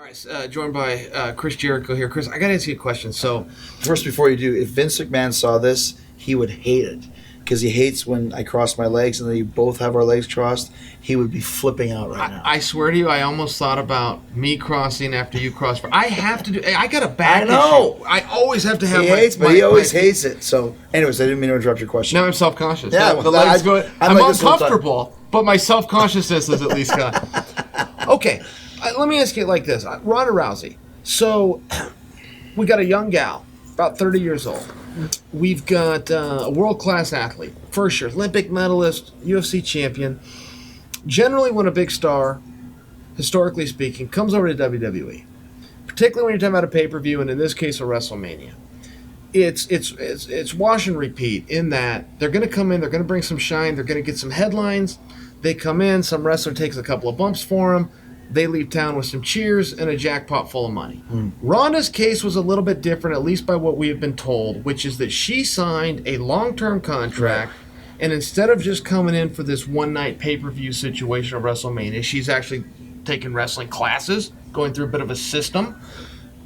right, joined by Chris Jericho here. Chris, I got to ask you a question. So, First, before you do, if Vince McMahon saw this, he would hate it because he hates when I cross my legs and then you both have our legs crossed. He would be flipping out right now. I swear to you, I almost thought about me crossing after you cross. I have to do. I got a back I know. issue. I always have to have. He always hates it. So, anyways, I didn't mean to interrupt your question. Now I'm self-conscious. Yeah, the legs go. I'm like this whole time. uncomfortable, but my self-consciousness is at least gone. Okay, let me ask you like this: Ronda Rousey. So, we got a young gal, about 30 years old. We've got a world-class athlete, first year Olympic medalist, UFC champion. Generally, when a big star, historically speaking, comes over to WWE, particularly when you're talking about a pay-per-view, and in this case, a WrestleMania, it's wash and repeat in that they're going to come in, they're going to bring some shine, they're going to get some headlines. They come in, some wrestler takes a couple of bumps for them. They leave town with some cheers and a jackpot full of money. Ronda's case was a little bit different, at least by what we have been told, which is that she signed a long-term contract, and instead of just coming in for this one-night pay-per-view situation of WrestleMania, she's actually taking wrestling classes, going through a bit of a system,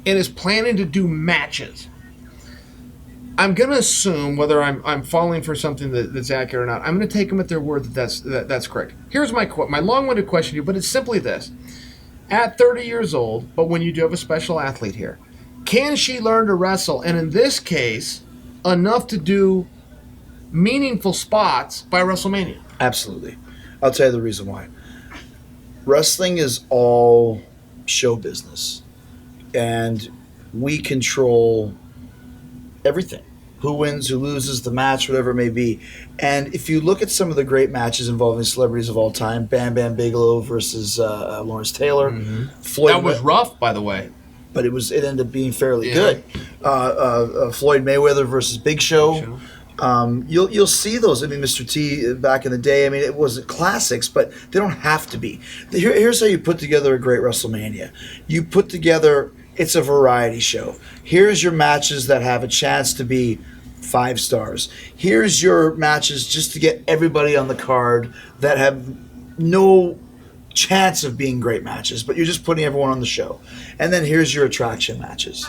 and is planning to do matches. I'm going to assume, whether I'm falling for something that's accurate or not, I'm going to take them at their word that's correct. Here's my long-winded question to you, but it's simply this. At 30 years old, but when you do have a special athlete here, can she learn to wrestle? And in this case, enough to do meaningful spots by WrestleMania? Absolutely. I'll tell you the reason why. Wrestling is all show business, and we control everything. Who wins, who loses, the match, whatever it may be. And if you look at some of the great matches involving celebrities of all time, Bam Bam Bigelow versus Lawrence Taylor. Floyd that was rough, by the way. But it ended up being fairly good. Floyd Mayweather versus Big Show. You'll see those. I mean, Mr. T back in the day, I mean, it wasn't classics, but they don't have to be. Here's how you put together a great WrestleMania. You put together, it's a variety show. Here's your matches that have a chance to be 5 stars. Here's your matches just to get everybody on the card that have no chance of being great matches, but you're just putting everyone on the show. And then here's your attraction matches.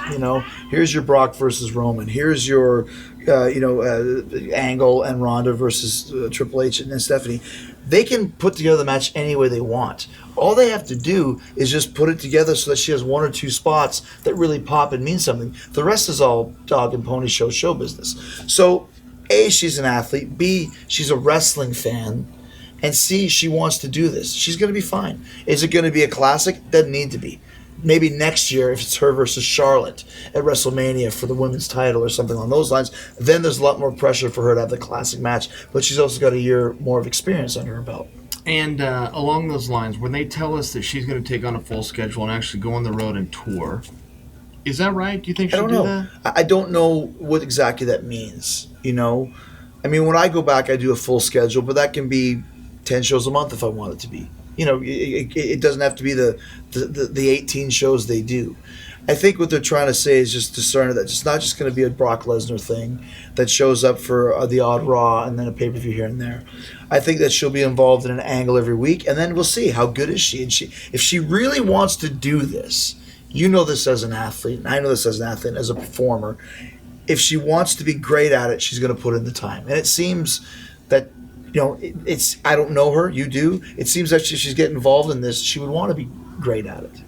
Here's your Brock versus Roman. Here's your Angle and Ronda versus Triple H and Stephanie. They can put together the match any way they want. All they have to do is just put it together so that she has 1 or 2 spots that really pop and mean something. The rest is all dog and pony show business. So, A, she's an athlete. B, she's a wrestling fan. And C, she wants to do this. She's going to be fine. Is it going to be a classic? Doesn't need to be. Maybe next year, if it's her versus Charlotte at WrestleMania for the women's title or something along those lines, then there's a lot more pressure for her to have the classic match. But she's also got a year more of experience under her belt. And along those lines, when they tell us that she's going to take on a full schedule and actually go on the road and tour, is that right? Do you think she'll do that? I don't know what exactly that means. I mean, when I go back, I do a full schedule, but that can be 10 shows a month if I want it to be. It doesn't have to be the 18 shows they do. I think what they're trying to say is just discern that it's not just going to be a Brock Lesnar thing that shows up for the odd Raw and then a pay-per-view here and there. I think that she'll be involved in an angle every week, and then we'll see how good is she. And if she really wants to do this, this as an athlete, and I know this as an athlete and as a performer, if she wants to be great at it, she's going to put in the time. And it seems that I don't know her, you do. It seems that she's getting involved in this, she would want to be great at it.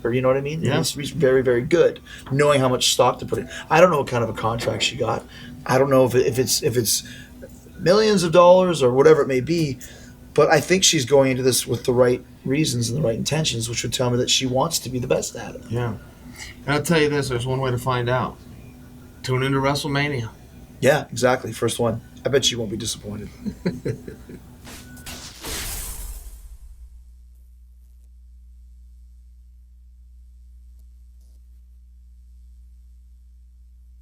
Or you know what I mean? Yeah. It's very, very good, knowing how much stock to put in. I don't know what kind of a contract she got. I don't know if it's millions of dollars or whatever it may be, but I think she's going into this with the right reasons and the right intentions, which would tell me that she wants to be the best at it. Yeah. And I'll tell you this, there's one way to find out. Tune into WrestleMania. Yeah, exactly. First one. I bet you won't be disappointed.